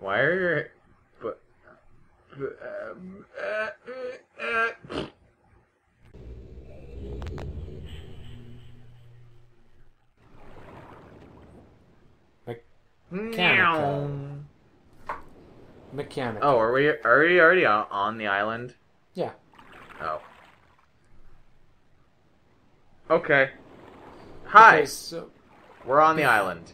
Why are your... But, Mechanical. Mechanical. Oh, are we already on the island? Yeah. Oh. Okay. Hi. Okay, so We're on the island.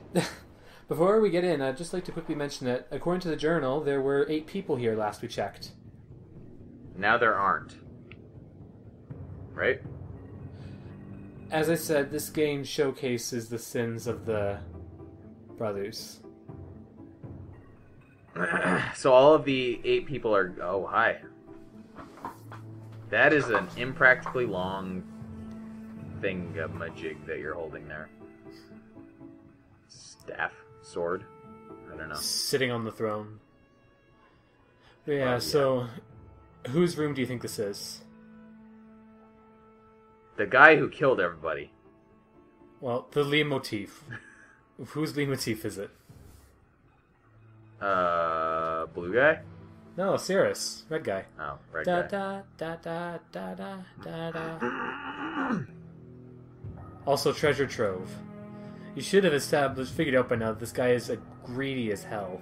before we get in, I'd just like to quickly mention that according to the journal, there were 8 people here last we checked. Now there aren't. Right? As I said, this game showcases the sins of the brothers. So all of the 8 people are... Oh, hi. That is an impractically long thingamajig that you're holding there. Staff? Sword? I don't know. Sitting on the throne. But yeah, so... Whose room do you think this is? The guy who killed everybody. Well, the leitmotif. Whose leitmotif is it? Blue guy? No, Cirrus. Red guy. Oh, red Da guy. da da da da da da da. Also, treasure trove. You should have figured out by now that this guy is greedy as hell.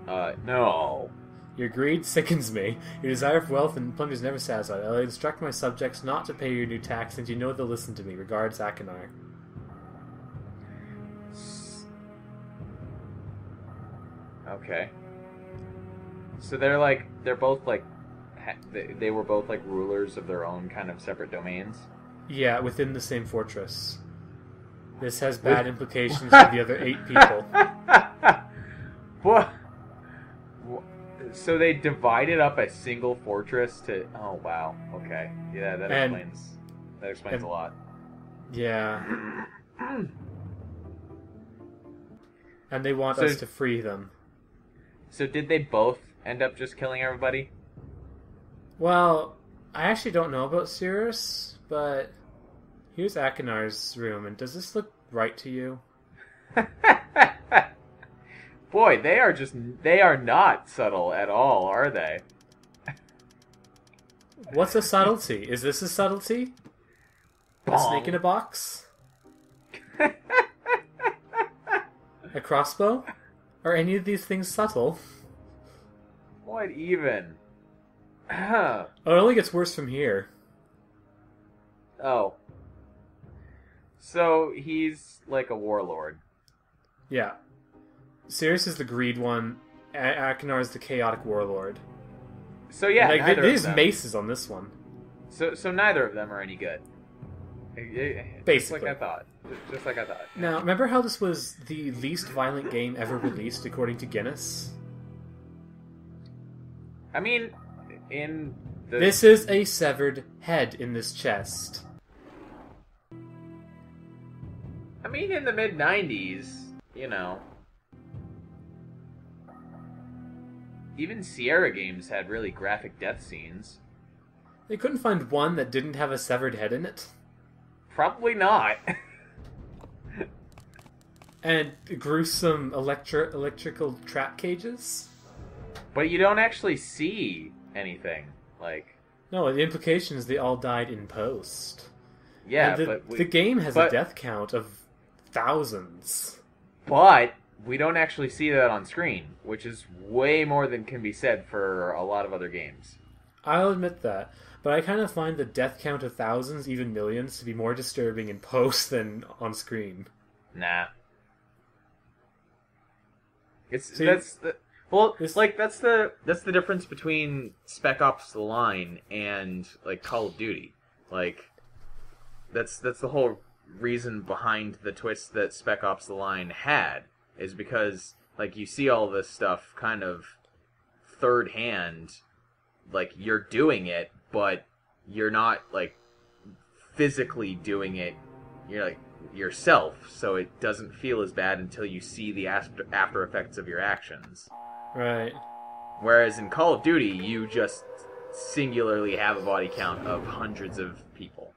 No. Your greed sickens me. Your desire for wealth and plunder is never satisfied. I'll instruct my subjects not to pay your new tax, since you know they'll listen to me. Regards, Akinar. Okay. So they're both they were both like rulers of their own kind of separate domains. Yeah, within the same fortress. This has bad implications for the other 8 people. What? So they divided up a single fortress to... Oh, wow. Okay. Yeah, that explains a lot. Yeah. And they want us to free them. So did they both end up just killing everybody? Well, I actually don't know about Cirrus, but here's Akinar's room, and does this look right to you? Boy, they are not subtle at all, are they? What's a subtlety? Is this a subtlety? A snake in a box? A crossbow? Are any of these things subtle? What even? Oh, it only gets worse from here. Oh. So he's like a warlord. Yeah. Cirrus is the greed one. Akinar is the chaotic warlord. So yeah, like, neither there's of them. maces on this one. So neither of them are any good. Basically. Just like I thought. Just like I thought. Now, remember how this was the least violent game ever released according to Guinness? I mean, This is a severed head in this chest. I mean, in the mid-90s, you know... Even Sierra games had really graphic death scenes. They couldn't find one that didn't have a severed head in it. Probably not. And gruesome electrical trap cages? But you don't actually see anything. Like... No, the implication is they all died in post. Yeah, and the game has a death count of thousands. But we don't actually see that on screen, which is way more than can be said for a lot of other games. I'll admit that. But I kind of find the death count of thousands, even millions, to be more disturbing in post than on screen. Nah. That's the difference between Spec Ops: The Line and like Call of Duty. Like that's the whole reason behind the twist that Spec Ops: The Line had, is because like you see all this stuff kind of third hand, like you're doing it, but you're not like physically doing it. You're like yourself, so it doesn't feel as bad until you see the after effects of your actions. Right. Whereas in Call of Duty, you just singularly have a body count of hundreds of people.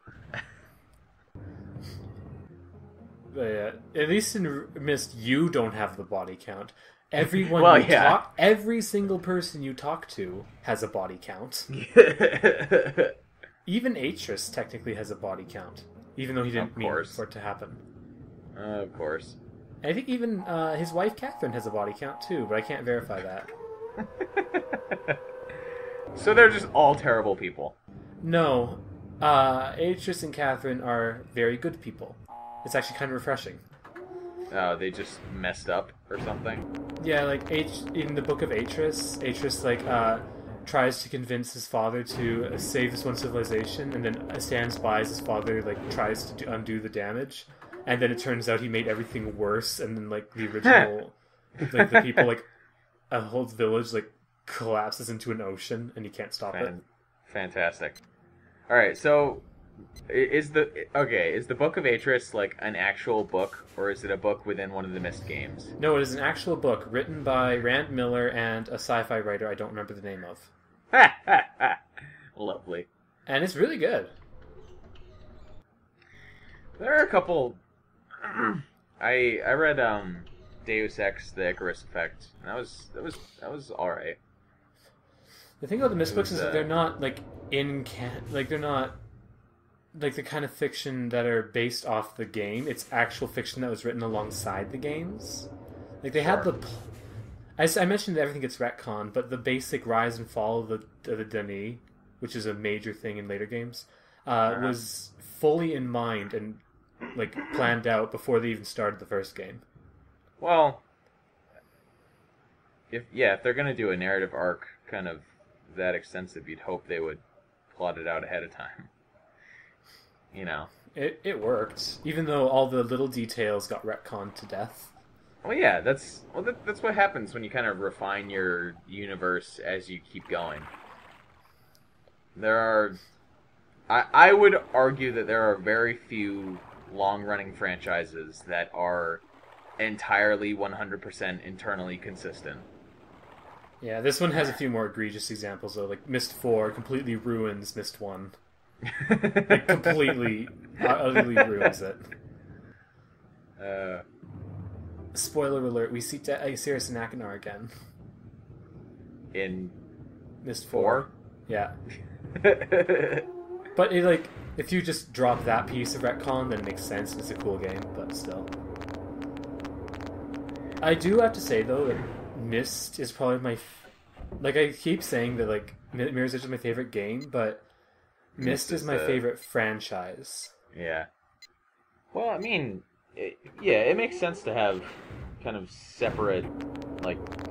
But yeah, at least in Myst, you don't have the body count. Everyone Well, you talk, every single person you talk to has a body count. Even Atris technically has a body count, even though he didn't mean for it to happen. Of course. And I think even his wife Catherine has a body count too, but I can't verify that. So they're just all terrible people. No, Atris and Catherine are very good people. It's actually kind of refreshing. Oh, they just messed up or something? Yeah, like in the book of Atris, tries to convince his father to save this one civilization, and then stands by as his father tries to undo the damage, and then it turns out he made everything worse, and then the original the people a whole village collapses into an ocean, and he can't stop it. Fantastic. All right, so is the Book of Atris an actual book, or is it a book within one of the Myst games? No, it is an actual book written by Rand Miller and a sci-fi writer I don't remember the name of. Lovely. And it's really good. There are a couple. I read Deus Ex: The Icarus Effect, and that was all right. The thing about the Myst books is that they're not they're not the kind of fiction that are based off the game. It's actual fiction that was written alongside the games. They had the. I mentioned that everything gets retconned, but the basic rise and fall of the Denis, which is a major thing in later games, was fully in mind and planned out before they even started the first game. Well, if they're gonna do a narrative arc kind of that extensive, you'd hope they would plot it out ahead of time. It worked, even though all the little details got retconned to death. Well, yeah, that's what happens when you kind of refine your universe as you keep going. I would argue that there are very few long-running franchises that are entirely 100% internally consistent. Yeah, this one has a few more egregious examples, though. Myst 4 completely ruins Myst 1. Completely, utterly ruins it. Spoiler alert, we see Sirius and Akanar again. In Myst 4? Yeah. But if you just drop that piece of retcon, then it makes sense. It's a cool game, but still. I do have to say, though, that Myst is probably my... I keep saying that, Mirror's Edge is my favorite game, but Myst is my favorite franchise. Yeah. Well, I mean, it makes sense to have kind of separate,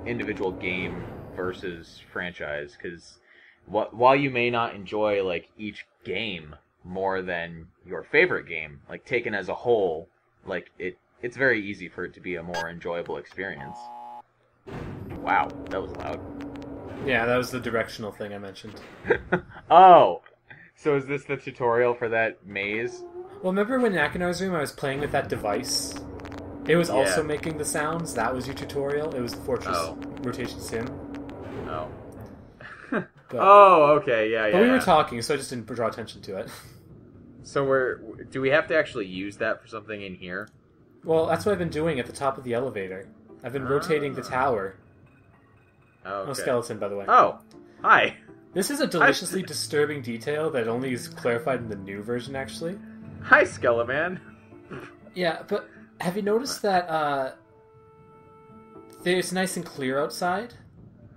individual game versus franchise, because while you may not enjoy, each game more than your favorite game, taken as a whole, it's very easy for it to be a more enjoyable experience. Wow, that was loud. Yeah, that was the directional thing I mentioned. Oh! So is this the tutorial for that maze? Well, remember when in Akinar's room I was playing with that device? It was also making the sounds. That was your tutorial. It was the Fortress Rotation Sim. Oh. But, okay, yeah. But we were talking, so I just didn't draw attention to it. So do we have to actually use that for something in here? Well, that's what I've been doing at the top of the elevator. I've been rotating the tower. Oh, okay. No skeleton, by the way. Oh, hi. This is a deliciously disturbing detail that only is clarified in the new version, actually. Hi, Skeleman. Yeah, but have you noticed that it's nice and clear outside?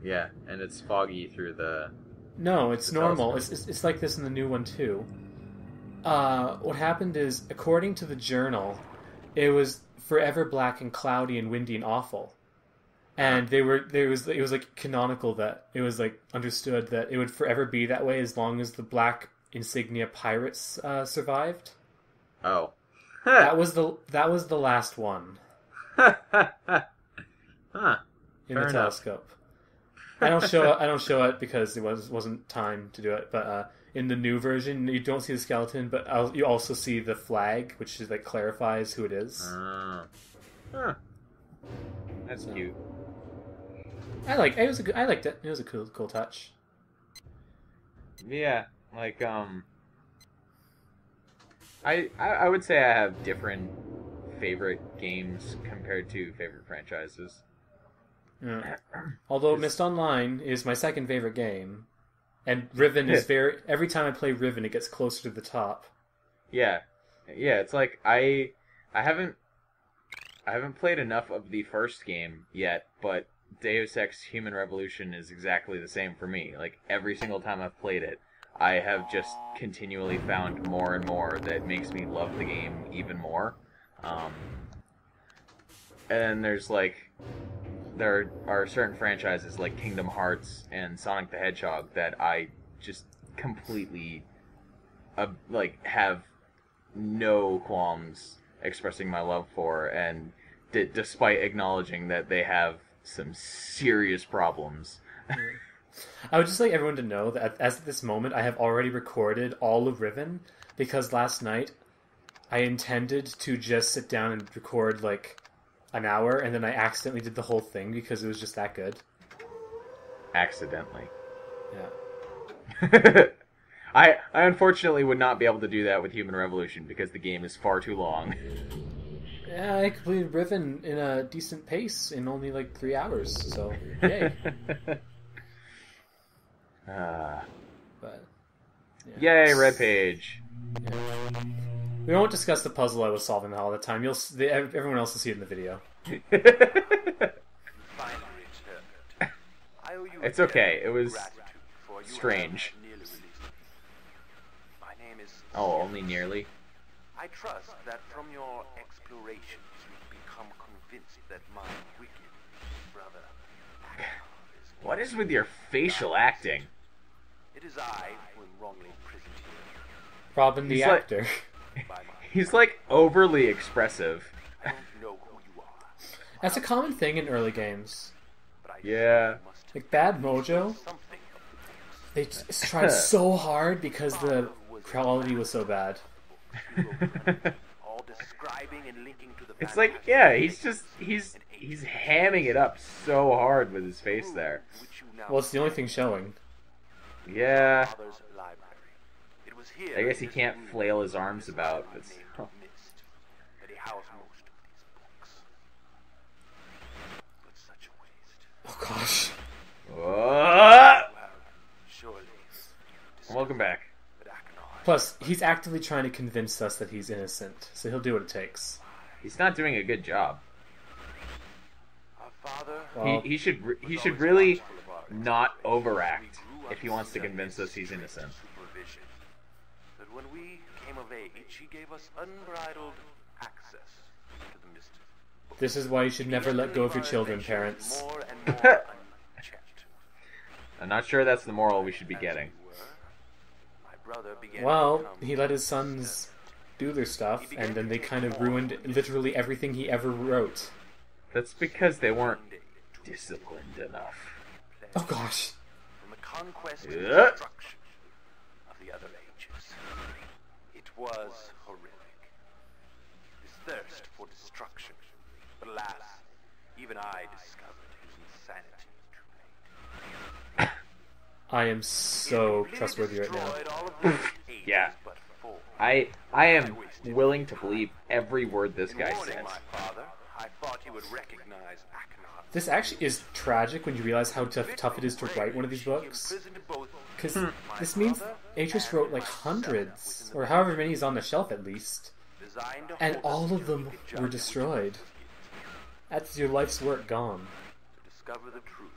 Yeah, and it's foggy through the... No, it's normal. It's like this in the new one, too. What happened is, according to the journal, it was forever black and cloudy and windy and awful. And it was canonical that it was understood that it would forever be that way as long as the black insignia pirates survived. Oh, that was the last one. Huh. In the telescope. I don't show it because it wasn't time to do it. But in the new version, you don't see the skeleton, but you also see the flag, which is clarifies who it is. Huh. That's cute. I liked it. It was a cool touch. Yeah, I would say I have different favorite games compared to favorite franchises. Yeah. Although Myst Online is my second favorite game, and Riven is very. Every time I play Riven, it gets closer to the top. Yeah, it's like I haven't played enough of the first game yet, but Deus Ex Human Revolution is exactly the same for me. Like every single time I've played it, I have just continually found more and more that makes me love the game even more. And there's like there are certain franchises like Kingdom Hearts and Sonic the Hedgehog that I just completely like have no qualms expressing my love for, and despite acknowledging that they have some serious problems. I would just like everyone to know that as of this moment, I have already recorded all of Riven, because last night I intended to just sit down and record like an hour, and then I accidentally did the whole thing because it was just that good. Accidentally. Yeah. I unfortunately would not be able to do that with Human Revolution because the game is far too long. Yeah, I completed Riven in a decent pace in only like 3 hours, so yay. But yeah. Yay, Red Page. Yeah. We won't discuss the puzzle I was solving all the time. Everyone else will see it in the video. It's okay. It was strange. Oh, only nearly? I trust that from your explorations you've become convinced that my wicked brother is... What is with your facial acting? It is I who am wrongly imprisoned here. Robin the actor. He's like overly expressive. I don't know who you are. That's a common thing in early games. Yeah. Like Bad Mojo, they tried so hard because the quality was so bad. It's like, yeah, he's hamming it up so hard with his face there. Well, it's the only thing showing. Yeah. I guess he can't flail his arms about. But oh gosh. Welcome back. Plus, he's actively trying to convince us that he's innocent, so he'll do what it takes. He's not doing a good job. Well, he should really not overact if he wants to convince us he's innocent. But when we came of age, he gave us unbridled access to the Myst. This is why you should never let go of your children, parents. I'm not sure that's the moral we should be getting. Well, he let his sons do their stuff, and then they kind of ruined literally everything he ever wrote. That's because they weren't disciplined enough. Oh gosh. From the conquest and destruction of the other ages. It was horrific. This thirst for destruction. But alas, even I discovered his insanity too late. I am so trustworthy right now. Yeah. I am willing to believe every word this guy says. I thought he would recognize This actually is tragic when you realize how tough it is to write one of these books. Because this means Atreus wrote like hundreds, or however many is on the shelf at least. And all of them were destroyed. That's your life's work gone. To discover the truth,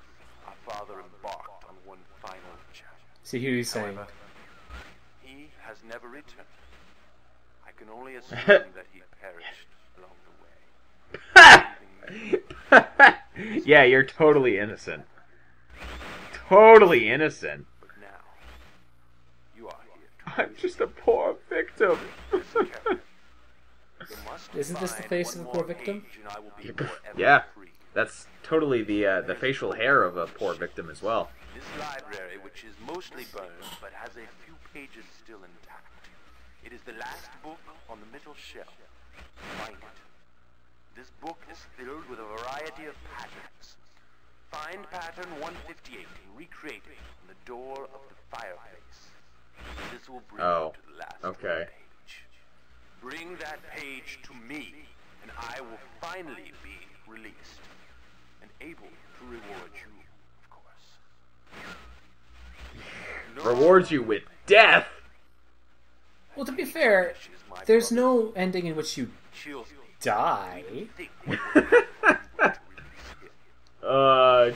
our father embarked on one final chapter. See, here he's saying. However, he has never returned. I can only assume that he perished along the way. Yeah, you're totally innocent. Totally innocent. But now, you are here. I'm just a poor victim. Isn't this the face of a poor victim? Yeah, that's totally the facial hair of a poor victim as well. This library, which is mostly burned, but has a few pages still intact. It is the last book on the middle shelf. Find it. This book is filled with a variety of patterns. Find pattern 158 and recreate it on the door of the fireplace. This will bring you to the last page. Bring that page to me, and I will finally be released. and able to reward you, of course. Rewards you with death. Well, to be fair, there's no ending in which you die.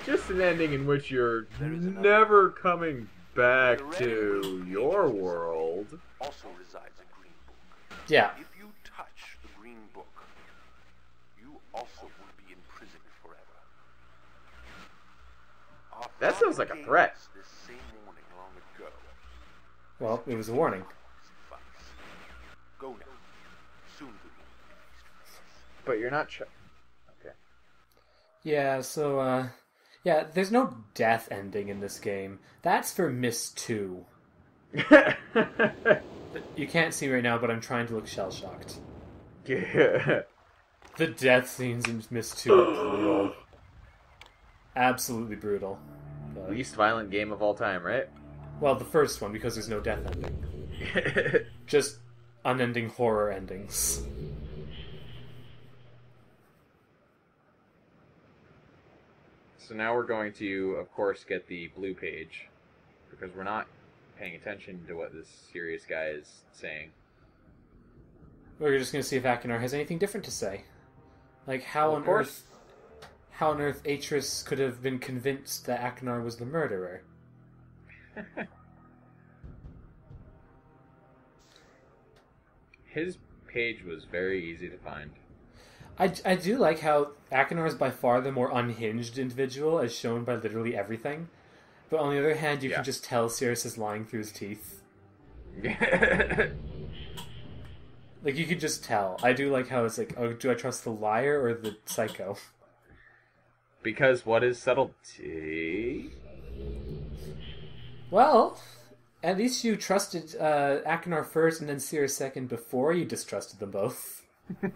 Just an ending in which you're never coming back to your world. Also resides a green book. Yeah. If you touch the green book, you also will be imprisoned forever. Our That sounds like a father threat. gave us this same warning long ago. Well, it was a warning. Go now. Soon we will be face to face. But you're not. Okay. Yeah, so, yeah, there's no death ending in this game. That's for Myst 2. You can't see right now, but I'm trying to look shell-shocked. Yeah. The death scenes in Myst 2 are brutal. Absolutely brutal. But, Least violent game of all time, right? well, the first one, because there's no death ending. Just unending horror endings. So now we're going to, of course, get the blue page, because we're not paying attention to what this serious guy is saying. We're just going to see if Akinar has anything different to say. Like, how on earth Atris could have been convinced that Akinar was the murderer. His page was very easy to find. I do like how Akinar is by far the more unhinged individual, as shown by literally everything. But on the other hand, you can just tell Sirius is lying through his teeth. Like, you could just tell. I do like how it's like, oh, do I trust the liar or the psycho? Because what is subtlety? Well, at least you trusted Akinar first and then Sirius second before you distrusted them both. Hello,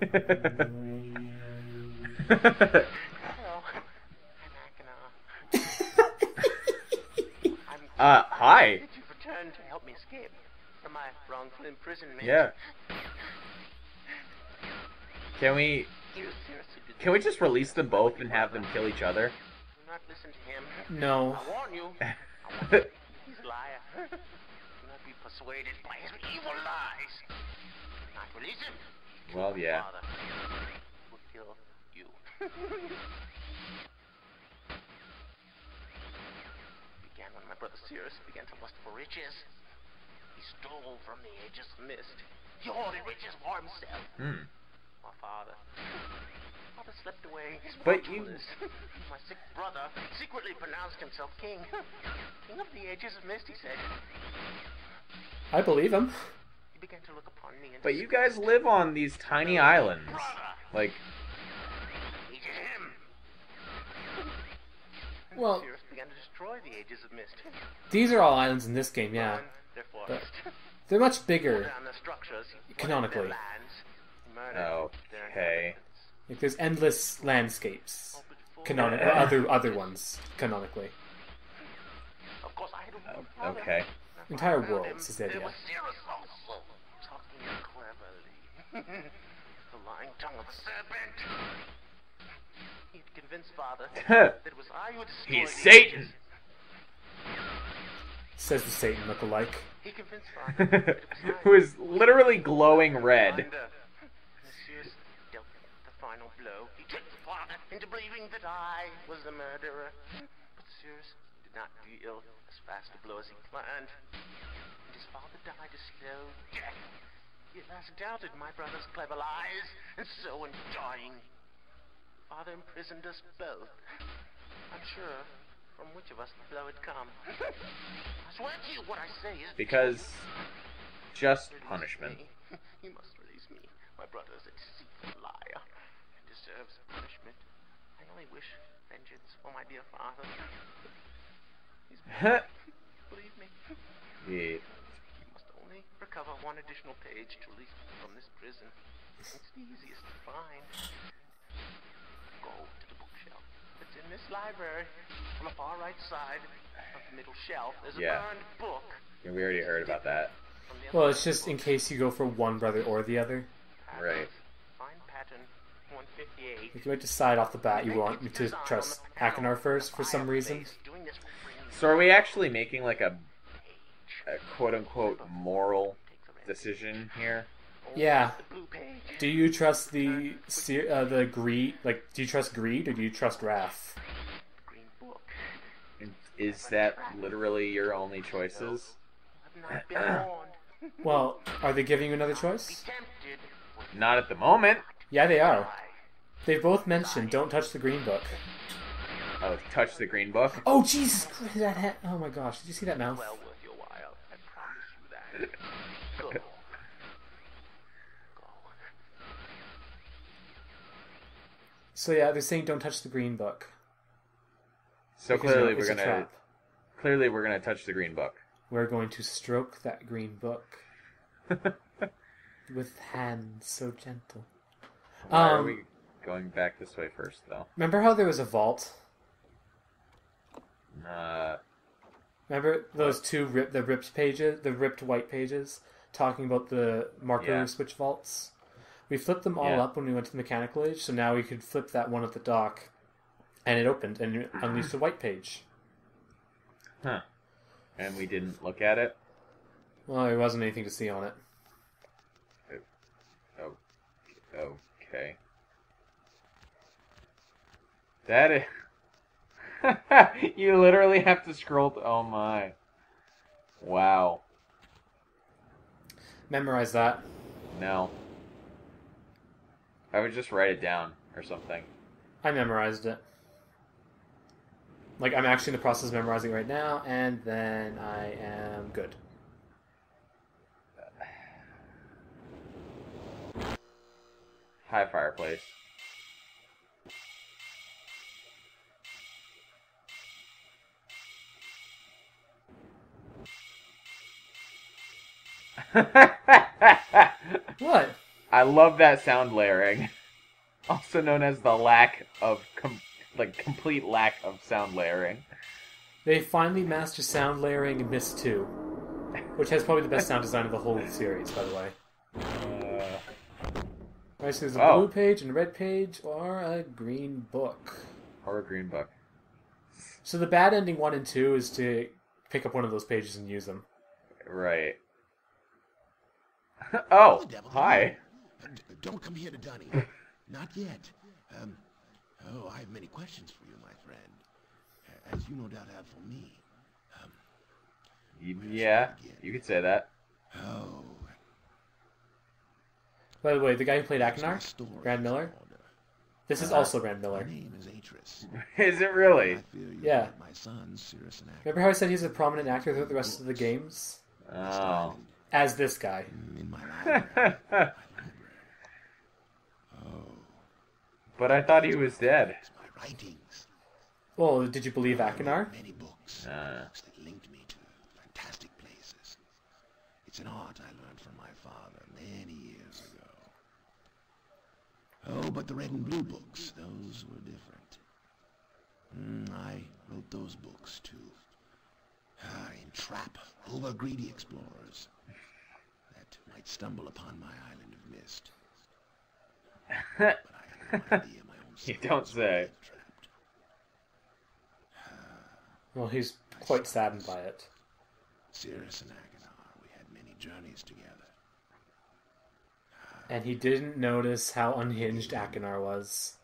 I'm Hi. Did you return to help me escape from my wrongful imprisonment? Yeah. Can we just release them both and have them kill each other? Do not listen to him. No. I warn you. He's a liar. Do not be persuaded by his evil lies. Do not release him. Well, yeah. Father will kill you. Began when my brother Sirius began to lust for riches. He stole from the ages of Myst. He hoarded riches for himself. My father slipped away. His But you- watchfulness. My sick brother secretly pronounced himself king. King of the ages of Myst, he said. I believe him. He began to look upon me and But you guys live on these tiny islands. Like, He did him. And Well- Sirius began to destroy the ages of Myst. These are all islands in this game, yeah. Their But forest. they're much Pulled bigger. down their structures. Canonically. Their lands. Murdered their okay. inhabitants. Like, there's endless landscapes. Oh, but for- Or other ones, canonically. Of course, I had a real father. Okay. Entire Around him, worlds is the there idea. was Sirius also, talking cleverly. The lying tongue of a serpent. He had convinced father that it was I who destroyed He's the Satan. ages. Says the Satan lookalike. He convinced father that it was I Who is literally glowing red. Wonder. And Sirius dealt the final blow. He tricked father into believing that I was the murderer. But Sirius did not deal as fast a blow as he planned. And his father died a slow death. He at last doubted my brother's clever lies, and so in dying, father imprisoned us both. Unsure from which of us the blow had come. I swear to you what I say is Because just Release punishment. me. You must release me. My brother is a deceitful liar and deserves punishment. I only wish vengeance for my dear father. Please believe me. Yeah. You must only recover one additional page to release me from this prison. It's the easiest to find. Go to the bookshelf. It's in this library. On the far right side of the middle shelf, there's a Yeah. burned book. Yeah, we already heard about that. From the Well, other it's just book. in case you go for one brother or the other. Right. Fine pattern, 158. If you might decide off the bat you want me to trust Akinar first for some reason. So are we actually making like a quote-unquote moral decision here? Yeah. Do you trust the greed? Like, do you trust greed or do you trust wrath? Is that literally your only choices? Well, are they giving you another choice? Not at the moment. Yeah, they are. They both mentioned don't touch the green book. Oh, touch the green book? Oh, Jesus Christ, oh my gosh, did you see that mouth? Well worth your while. I promise you that. Go. Go. So yeah, they're saying don't touch the green book. So Because, clearly it's a trap. we're gonna touch the green book. We're going to stroke that green book with hands so gentle. Why are we going back this way first, though? Remember how there was a vault? Remember those two ripped pages, the ripped white pages, talking about the marker switch vaults? We flipped them all up when we went to the mechanical age, so now we could flip that one at the dock, and it opened and it unleashed a white page. Huh. And we didn't look at it? Well, there wasn't anything to see on it. Okay. That is... You literally have to scroll... Oh my. Wow. Memorize that. No. I would just write it down or something. I memorized it. Like, I'm actually in the process of memorizing it right now, and then I am good. High fireplace. What? I love that sound layering. Also known as the lack of complete lack of sound layering. They finally mastered sound layering in Myst 2, which has probably the best sound design of the whole series, by the way. Alright, so there's a blue page and a red page, or a green book. Or a green book. So the bad ending 1 and 2 is to pick up one of those pages and use them. Right. Oh, hi. Don't come here to Dunny. Not yet. I have many questions for you, my friend. As you no doubt have for me. Yeah, you could say that. Oh. By the way, the guy who played Akinar, Graham Miller, this is also Graham Miller. My name is Atris. Is it really? I fear you Yeah. my son, Cirrus and Remember how I said he's a prominent actor throughout the rest of the games? Oh. As this guy. in my library. Oh, But I thought he was dead. it's my writings. Well, did you believe Akinar? Many books. Books that linked me to fantastic places. It's an art I learned from my father many years ago. Oh, but the red and blue books, those were different. I wrote those books too. Entrap over-greedy explorers that might stumble upon my island of Myst. But I had no idea my own You soul don't was say. trapped. Well, he's quite saddened by it. Cirrus and Akinar, we had many journeys together. And he didn't notice how unhinged Akinar was.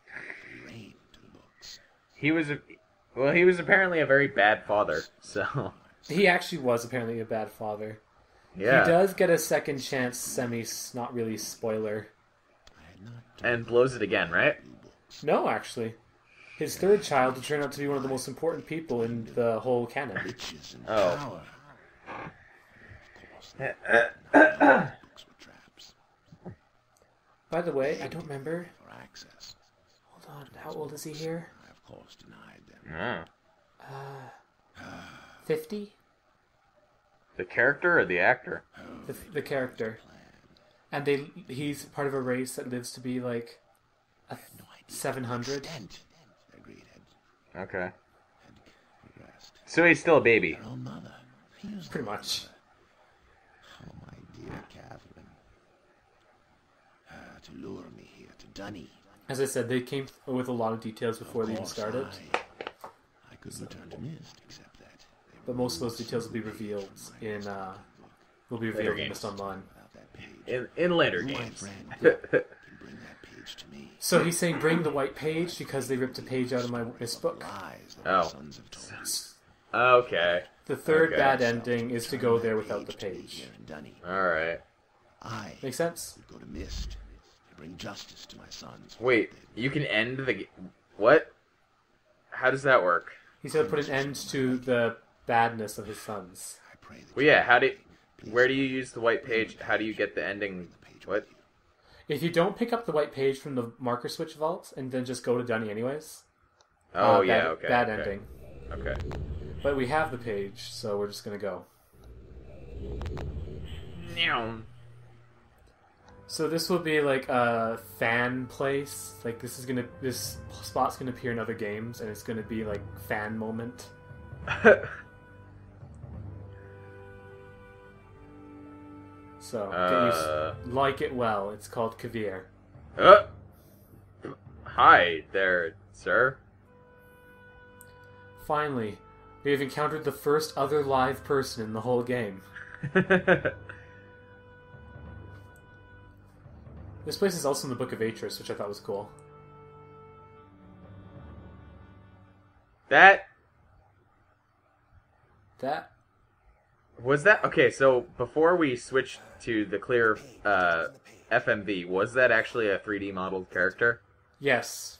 We reigned to the books. He was apparently a very bad father, so... He actually was apparently a bad father. Yeah. He does get a second chance, not really spoiler. I had not And blows it again, right? blue books. No, actually. His third child would turn out to be one of the most important people in the whole canon. Riches and Oh. power. Of course, books were traps By the way, I don't remember. for access. Hold on, how old is he here? I, of course, denied them. 50? The character or the actor? The character. And he's part of a race that lives to be like No idea. 700. Extent. Their greed had Okay. progressed. So he's still a baby. Their own mother. He was Pretty the much. mother. Oh, my dear Catherine. To lure me here to Dunny. As I said, they came with a lot of details before they even started. I could return to Myst, except that But most of those details will be revealed in Myst Online. without that page, In later my games. friend can bring that page to me. So he's saying bring the white page because they ripped a page out of my Myst book. Lies that my sons have told us. Okay. The third Okay. bad ending is to go there without the page. Here in Dunny. Alright. I Make sense? would go to Myst to bring justice to my sons. Wait, you can end the... What? How does that work? He said put an end to the badness of his sons. I pray that Well, yeah, where do you use the white page? How do you get the ending? What? If you don't pick up the white page from the marker switch vault and then just go to Dunny anyways. Oh, bad, yeah, okay. Bad okay. ending. Okay. But we have the page, so we're just gonna go. Meow. So this will be like a fan place. Like this spot's gonna appear in other games, and it's gonna be like fan moment. So get used, like it well. It's called Kavir. Hi there, sir. Finally, we have encountered the first other live person in the whole game. This place is also in the Book of Atris, which I thought was cool. That Was that okay? So before we switched to the clear FMV, was that actually a 3D modeled character? Yes.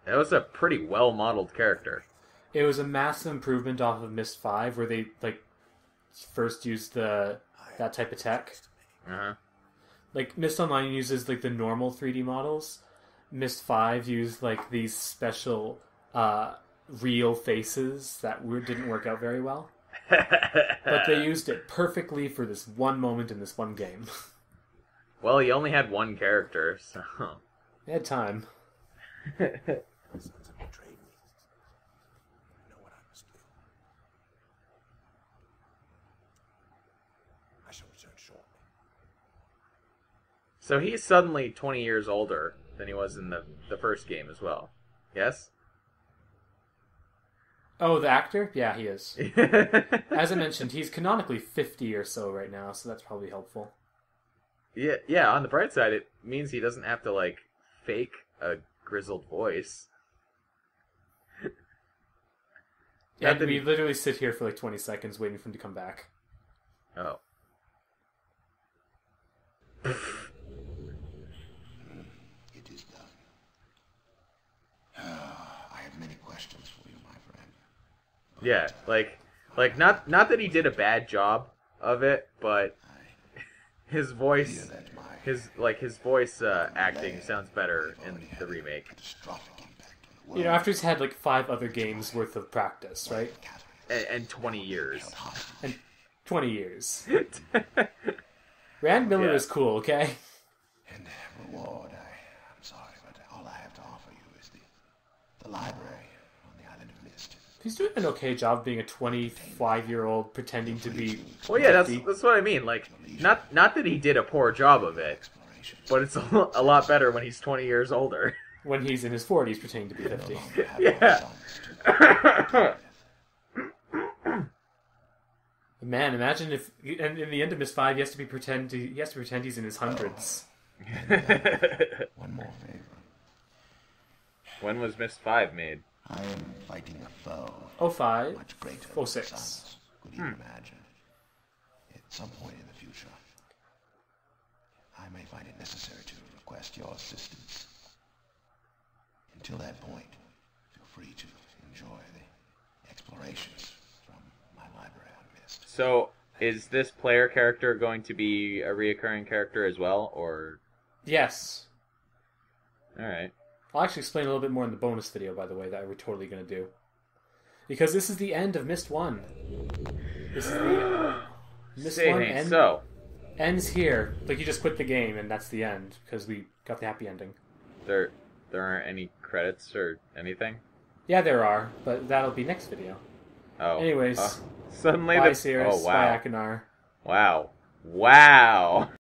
That was a pretty well modeled character. It was a massive improvement off of Myst 5, where they like first used that type of tech. Uh-huh. Like Myst Online uses like the normal 3D models. Myst 5 used like these special real faces that didn't work out very well. But they used it perfectly for this one moment in this one game. Well, he only had one character, so... They had time. my sons have betrayed me. I know what I must do. I shall return shortly. So he's suddenly 20 years older than he was in the first game as well. Yes? Oh, the actor? Yeah, he is. As I mentioned, he's canonically 50 or so right now, so that's probably helpful. Yeah, on the bright side, it means he doesn't have to, like, fake a grizzled voice. And we literally sit here for like 20 seconds waiting for him to come back. Oh. It is done. I have many questions for you, my friend. Yeah, like not that he did a bad job of it, but his voice, his voice acting sounds better in the remake. Catastrophic impact on the You know, after he's had like 5 other games worth of practice, right? And 20 years. And 20 years. Rand Miller Yeah. is cool, okay? And reward, I'm sorry, but all I have to offer you is the library on the island of Myst. He's doing an okay job being a 25-year-old pretending to be... Well, yeah, 50. that's what I mean. Like, not that he did a poor job of it, but it's a lot better when he's 20 years older. When he's in his 40s pretending to be 50. Yeah. Man, imagine if... And in the end of Myst 5, he has to pretend he's in his hundreds. One more favor. When was Myst 5 made? I am fighting a foe 05, much greater than 06. sons could even imagine. At some point in the future, I may find it necessary to request your assistance. Until that point, feel free to enjoy the explorations from my library on Myst. So, is this player character going to be a reoccurring character as well, or... Yes. Alright. I'll actually explain a little bit more in the bonus video, by the way, that we're totally going to do. Because this is the end of Myst 1. This is the... Myst 1 ends here. Like, you just quit the game, and that's the end, because we got the happy ending. There aren't any credits or anything? Yeah, there are, but that'll be next video. Oh. Anyways, Suddenly bye, Cirrus. Oh, wow. Bye, Akinar. Wow. Wow.